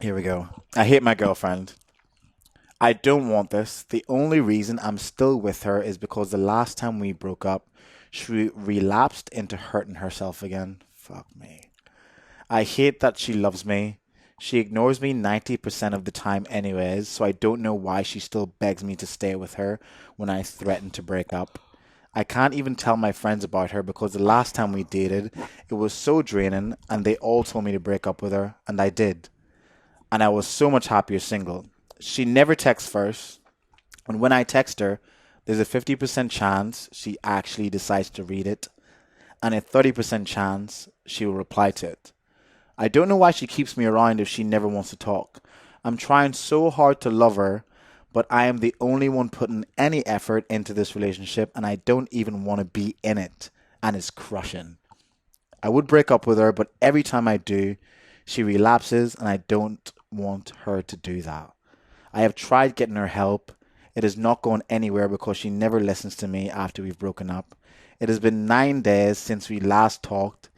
Here we go. I hate my girlfriend. I don't want this. The only reason I'm still with her is because the last time we broke up, she relapsed into hurting herself again. Fuck me. I hate that she loves me. She ignores me 90% of the time, anyways, so I don't know why she still begs me to stay with her when I threaten to break up. I can't even tell my friends about her because the last time we dated, it was so draining, and they all told me to break up with her, and I did. And I was so much happier single. She never texts first, and when I text her, there's a 50% chance she actually decides to read it, and a 30% chance she will reply to it. I don't know why she keeps me around if she never wants to talk. I'm trying so hard to love her, but I am the only one putting any effort into this relationship, and I don't even want to be in it, and it's crushing. I would break up with her, but every time I do, she relapses, and I don't want her to do that. I have tried getting her help. It is not going anywhere because she never listens to me after we've broken up. It has been 9 days since we last talked,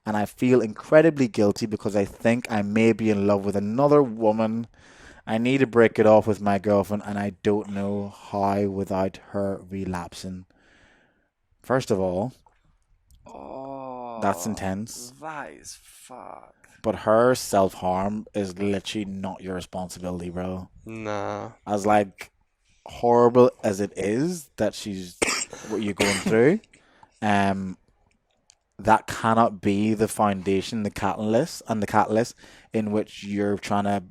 and I feel incredibly guilty because I think I may be in love with another woman. I need to break it off with my girlfriend, and I don't know how without her relapsing. First of all, that's Oh, intense, that is fucked. but her self harm is literally not your responsibility, bro. Nah. As like horrible as it is that she's what you're going through, um, that cannot be the foundation, the catalyst in which you're trying to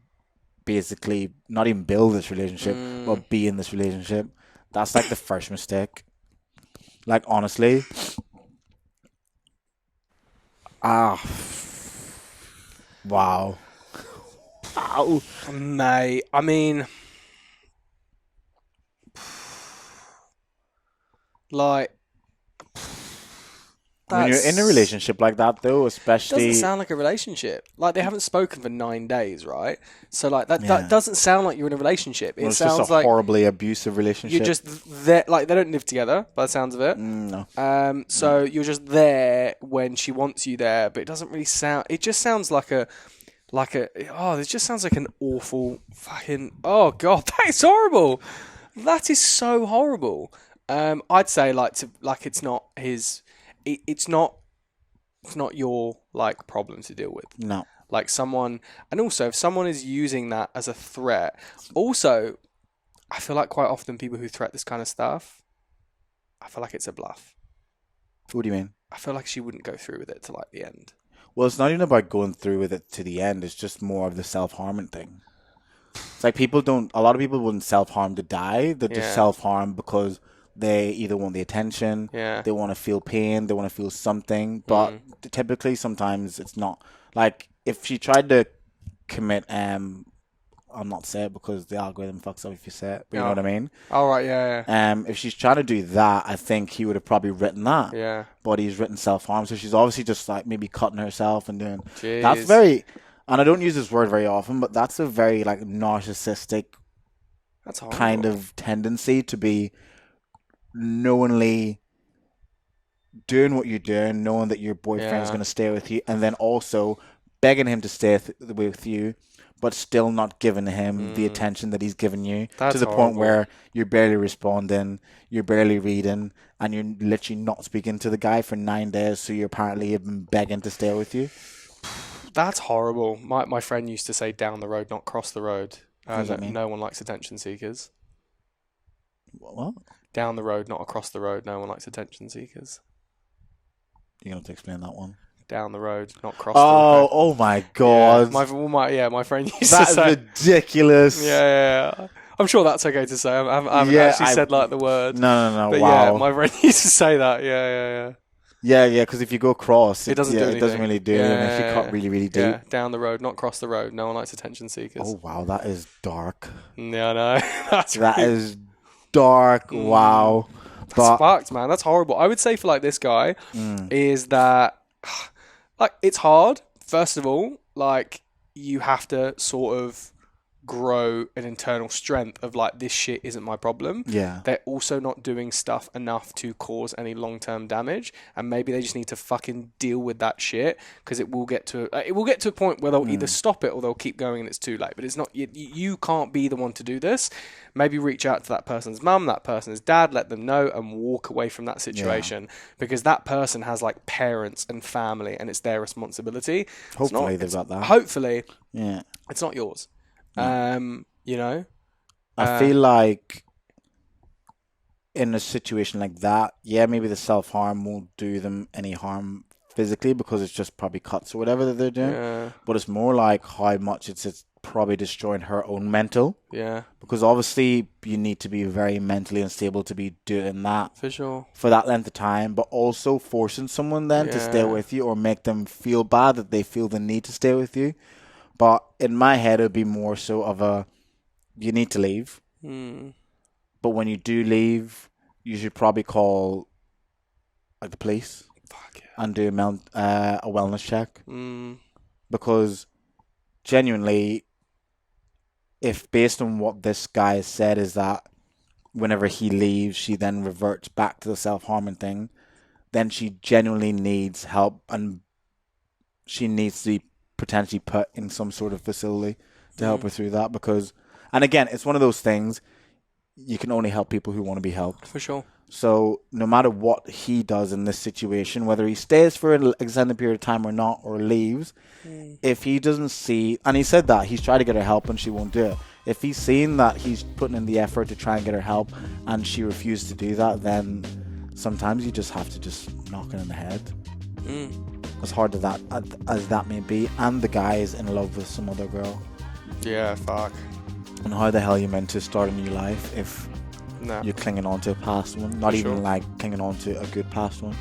basically not even build this relationship, Mm, but be in this relationship. That's like the first mistake. Like honestly, ah, wow, wow. mate, I mean, like, When you're in a that's relationship like that, though, doesn't especially, sound like a relationship. Like they haven't spoken for 9 days, right? So like that yeah, doesn't sound like you're in a relationship. well, It it's just a sounds like horribly abusive you're relationship. just there. Like they don't live together, by the sounds of it. No, no. So you're just there when she wants you there, but it doesn't really sound. It just sounds like a. Oh, this just sounds like an awful fucking. Oh god, that is horrible. That is so horrible. I'd say like it's not his. It's not. It's not your like problem to deal with. No. Like someone, and also if someone is using that as a threat, also I feel like quite often people who threat this kind of stuff, I feel like it's a bluff. What do you mean? I feel like she wouldn't go through with it to like the end. Well, it's not even about going through with it to the end. It's just more of the self-harming thing. It's like people don't, a lot of people wouldn't self-harm to die. They just Yeah, self-harm because they either want the attention, yeah. they want to feel pain, they want to feel something. But Mm. typically, sometimes it's not. Like, if she tried to commit, I'll not say it because the algorithm fucks up if you say it, but you know Oh, what I mean? all right. Yeah, If she's trying to do that, I think he would have probably written that. yeah. But he's written self harm, so she's obviously just like maybe cutting herself and doing. That's Jeez, very, and I don't use this word very often, but that's a very like narcissistic that's kind horrible. of tendency to be knowingly doing what you're doing, knowing that your boyfriend's Yeah. going to stay with you, and then also begging him to stay with you, but still not giving him the Mm. attention that he's given you to That's the point horrible. where you're barely responding, you're barely reading, and you're literally not speaking to the guy for 9 days. So you apparently have been begging to stay with you. That's horrible. My friend used to say down the road, not cross the road. What does No, that mean? no one likes attention seekers. What? Down the road, not across the road. No one likes attention seekers. You have to explain that one. Down the road, not cross the road. Oh my Yeah, God. my friend used to That is say. ridiculous. Yeah, yeah, yeah. I'm sure that's okay to say. I haven't Yeah, actually said like the word, no, but yeah, wow. my friend used to say that. Yeah, yeah, Yeah, because if you go across, yeah. It doesn't do it doesn't anything. really do Yeah, anything. If you yeah, cut yeah. really, really deep. Yeah, down the road, not cross the road. No one likes attention Oh seekers. wow, that is dark. Yeah, I know. That's That really. is dark. Mm, Wow. that's But fucked, man. That's horrible. I would say for like this guy mm, is that like it's hard. First of all, like you have to sort of grow an internal strength of like, this shit isn't my problem. Yeah. They're also not doing stuff enough to cause any long-term damage, and maybe they just need to fucking deal with that shit, because it will get to a point where they'll either stop it or they'll keep going and it's too late. But it's not, you can't be the one to do this. Maybe reach out to that person's mum, that person's dad, let them know, and walk away from that situation, because that person has like parents and family, and it's their responsibility. Hopefully they've got that. Hopefully, Yeah. it's not yours. You know, I feel like in a situation like that, yeah, maybe the self-harm won't do them any harm physically, because it's just probably cuts or whatever that they're doing. Yeah. But it's more like how much it's probably destroying her own mental. Yeah, Because obviously you need to be very mentally unstable to be doing that for sure. for that length of time, but also forcing someone then to stay Yeah. with you, or make them feel bad that they feel the need to stay with you. But in my head, it would be more so of a, you need to leave. But when you do leave, you should probably call like the police Fuck yeah. and do a wellness check. Because genuinely, if based on what this guy has said is that whenever he leaves, she then reverts back to the self-harming thing, then she genuinely needs help, and she needs to be potentially put in some sort of facility to help her through that. Because, and again, it's one of those things, you can only help people who want to be helped. For sure. So no matter what he does in this situation, whether he stays for an extended period of time or not, or leaves, if he doesn't see, and he said that he's tried to get her help and she won't do it. If he's seen that he's putting in the effort to try and get her help and she refused to do that, then sometimes you just have to just knock it in the head. As hard as that may be, and the guy is in love with some other girl. Yeah, fuck. And how the hell are you meant to start a new life if No. you're clinging on to a past one? Not For even sure. like clinging on to a good past one.